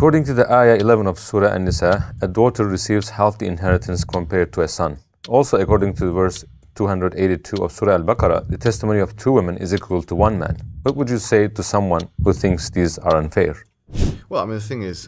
According to the Ayah 11 of Surah An-Nisa, a daughter receives half the inheritance compared to a son. Also, according to verse 282 of Surah Al-Baqarah, the testimony of two women is equal to one man. What would you say to someone who thinks these are unfair? Well, I mean, the thing is,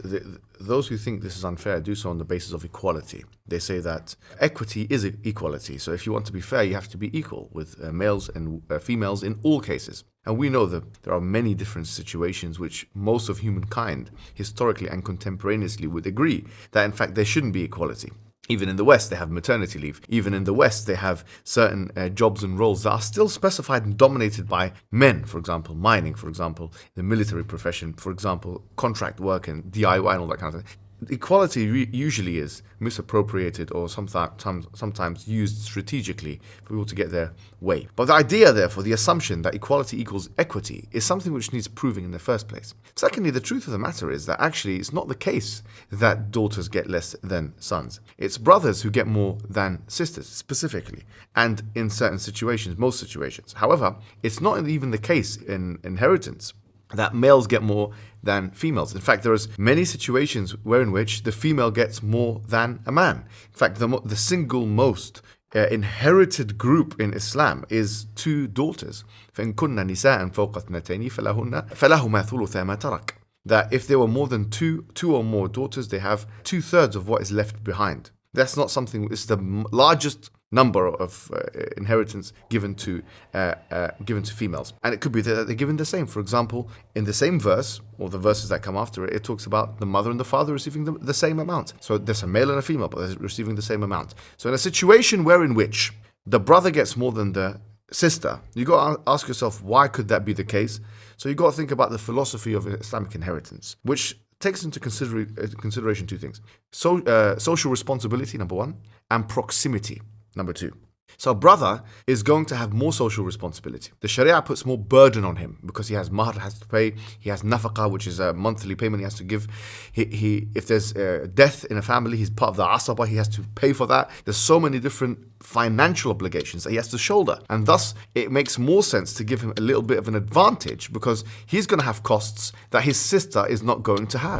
those who think this is unfair do so on the basis of equality. They say that equity is equality. So if you want to be fair, you have to be equal with males and females in all cases. And we know that there are many different situations which most of humankind, historically and contemporaneously, would agree that in fact there shouldn't be equality. Even in the West, they have maternity leave. Even in the West, they have certain jobs and roles that are still specified and dominated by men. For example, mining, for example, the military profession, for example, contract work and DIY and all that kind of thing. Equality usually is misappropriated or sometimes used strategically for people to get their way. But the idea, therefore, the assumption that equality equals equity is something which needs proving in the first place. Secondly, the truth of the matter is that actually it's not the case that daughters get less than sons. It's brothers who get more than sisters, specifically, and in certain situations, most situations. However, it's not even the case in inheritance that males get more than females. In fact, there is many situations in which the female gets more than a man. In fact, the single most inherited group in Islam is two daughters. فَإِن كُنَّ نِسَاءً فَوْقَ اثْنَتَيْنِ فَلَهُمَا ثُلُثَا مَا تَرَكَ. That if there were more than two or more daughters, they have 2/3 of what is left behind. That's not something, it's the largest number of inheritance given to females. And it could be that they're given the same. For example, in the same verse, or the verses that come after it, it talks about the mother and the father receiving the same amount. So there's a male and a female, but they're receiving the same amount. So in a situation in which the brother gets more than the sister, you got to ask yourself, why could that be the case? So you got to think about the philosophy of Islamic inheritance, which takes into consideration two things. Social responsibility, number one, and proximity, number two. So a brother is going to have more social responsibility. The Sharia puts more burden on him because he has mahr has to pay, he has nafaqah, which is a monthly payment he has to give. If there's death in a family, he's part of the asaba, he has to pay for that. There's so many different financial obligations that he has to shoulder. And thus, it makes more sense to give him a little bit of an advantage because he's going to have costs that his sister is not going to have.